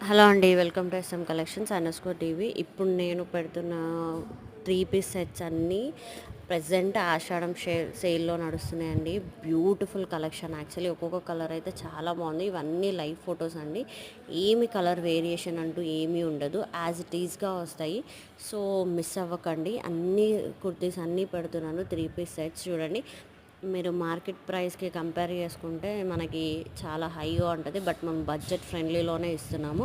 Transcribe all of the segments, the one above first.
Hello అండి, welcome to SM collections _TV. ఇప్పుడు నేను పెడుతున్న 3 పీస్ సెట్స్ అన్నీ ప్రజెంట్ ఆషాఢం సేల్లో నడుస్తున్నాయండి. Beautiful collection. యాక్చువల్లీ ఒక్కొక్క కలర్ అయితే చాలా బాగుంది. ఇవన్నీ లైవ్ ఫొటోస్ అండి. ఏమి కలర్ వేరియేషన్ అంటూ ఏమీ ఉండదు, యాజ్ ఇట్ ఈస్గా వస్తాయి. సో మిస్ అవ్వకండి. అన్ని కుర్తీస్ అన్నీ పెడుతున్నాను. 3 పీస్ సెట్స్ చూడండి. మీరు మార్కెట్ ప్రైస్కి కంపేర్ చేసుకుంటే మనకి చాలా హైగా ఉంటుంది, బట్ మనం బడ్జెట్ ఫ్రెండ్లీలోనే ఇస్తున్నాము.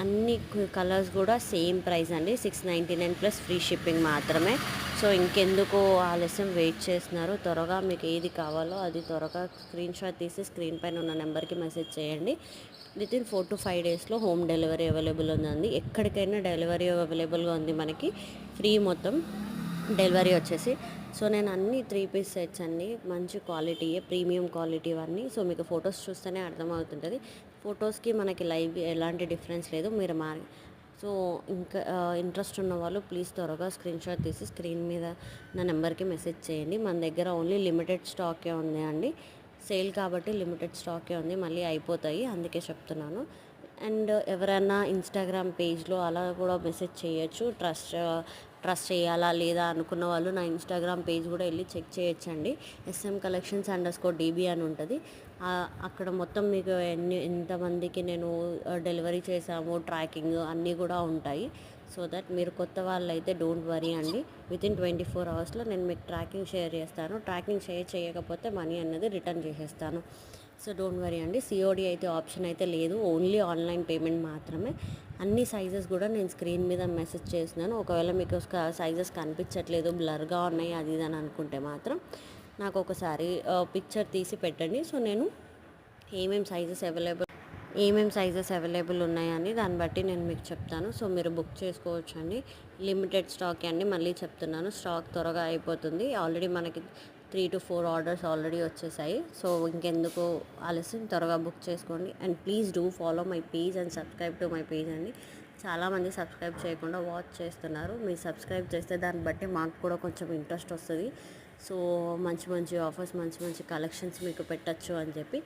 అన్ని కలర్స్ కూడా సేమ్ ప్రైస్ అండి, 699 ప్లస్ ఫ్రీ షిప్పింగ్ మాత్రమే. సో ఇంకెందుకు ఆలస్యం, వెయిట్ చేస్తున్నారు? త్వరగా మీకు ఏది కావాలో అది త్వరగా స్క్రీన్ షాట్ తీసి స్క్రీన్ పైన ఉన్న నెంబర్కి మెసేజ్ చేయండి. వితిన్ 4 to 5 డేస్లో హోమ్ డెలివరీ అవైలబుల్ ఉందండి. ఎక్కడికైనా డెలివరీ అవైలబుల్గా ఉంది మనకి. ఫ్రీ మొత్తం డెలివరీ వచ్చేసి. సో నేను అన్ని 3 పీస్ సెట్స్ అండి, మంచి క్వాలిటీయే, ప్రీమియం క్వాలిటీ అన్నీ. సో మీకు ఫొటోస్ చూస్తేనే అర్థమవుతుంటుంది. ఫొటోస్కి మనకి లైవ్ ఎలాంటి డిఫరెన్స్ లేదు. మీరు సో ఇంకా ఇంట్రెస్ట్ ఉన్న వాళ్ళు ప్లీజ్ త్వరగా స్క్రీన్ షాట్ తీసి స్క్రీన్ మీద నా నెంబర్కి మెసేజ్ చేయండి. మన దగ్గర ఓన్లీ లిమిటెడ్ స్టాకే ఉంది అండి. సేల్ కాబట్టి లిమిటెడ్ స్టాకే ఉంది, మళ్ళీ అయిపోతాయి, అందుకే చెప్తున్నాను. అండ్ ఎవరైనా ఇన్స్టాగ్రామ్ పేజ్లో అలా కూడా మెసేజ్ చేయొచ్చు. ట్రస్ట్ చేయాలా లేదా అనుకున్న వాళ్ళు నా ఇన్స్టాగ్రామ్ పేజ్ కూడా వెళ్ళి చెక్ చేయొచ్చండి. ఎస్ఎం కలెక్షన్స్ _DB అని ఉంటుంది. అక్కడ మొత్తం మీకు ఎంతమందికి నేను డెలివరీ చేశాము, ట్రాకింగ్ అన్నీ కూడా ఉంటాయి. సో దట్ మీరు కొత్త వాళ్ళు అయితే డోంట్ వరీ అండి. వితిన్ 24 అవర్స్లో నేను మీకు ట్రాకింగ్ షేర్ చేస్తాను. ట్రాకింగ్ షేర్ చేయకపోతే మనీ అన్నది రిటర్న్ చేసేస్తాను. సో డోంట్ వరీ అండి. సిఓడి అయితే ఆప్షన్ అయితే లేదు, ఓన్లీ ఆన్లైన్ పేమెంట్ మాత్రమే. అన్ని సైజెస్ కూడా నేను స్క్రీన్ మీద మెసేజ్ చేస్తున్నాను. ఒకవేళ మీకు సైజెస్ కనిపించట్లేదు, బ్లర్గా ఉన్నాయి అది ఇది అని అనుకుంటే మాత్రం నాకు ఒకసారి పిక్చర్ తీసి పెట్టండి. సో నేను ఏమేమి సైజెస్ అవైలబుల్ ఉన్నాయని దాన్ని బట్టి నేను మీకు చెప్తాను. సో మీరు బుక్ చేసుకోవచ్చు అండి. లిమిటెడ్ స్టాక్ అండి, మళ్ళీ చెప్తున్నాను, స్టాక్ త్వరగా అయిపోతుంది. ఆల్రెడీ మనకి 3 to 4 ఆర్డర్స్ ఆల్రెడీ వచ్చేసాయి. సో ఇంకెందుకు ఆలస్యం, త్వరగా బుక్ చేసుకోండి. And please do follow my page and subscribe to my page అండి. చాలామంది సబ్స్క్రైబ్ చేయకుండా వాచ్ చేస్తున్నారు. మీరు సబ్స్క్రైబ్ చేస్తే దాన్ని బట్టి మాకు కూడా కొంచెం ఇంట్రెస్ట్ వస్తుంది. సో మంచి మంచి ఆఫర్స్, మంచి మంచి కలెక్షన్స్ మీకు పెట్టచ్చు అని చెప్పి.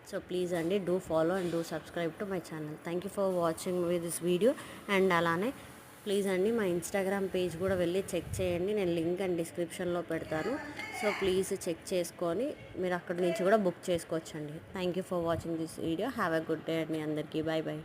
సో ప్లీజ్ అండి, do follow and do subscribe to my channel. Thank you for watching this video. And అలానే ప్లీజ్ అండి మా ఇన్స్టాగ్రామ్ పేజ్ కూడా వెళ్ళి చెక్ చేయండి. నేను లింక్ అండ్ డిస్క్రిప్షన్లో పెడతాను. సో ప్లీజ్ చెక్ చేసుకొని మీరు అక్కడి నుంచి కూడా బుక్ చేసుకోవచ్చండి. Thank you for watching this video. Have a good day అండి అందరికీ. Bye bye.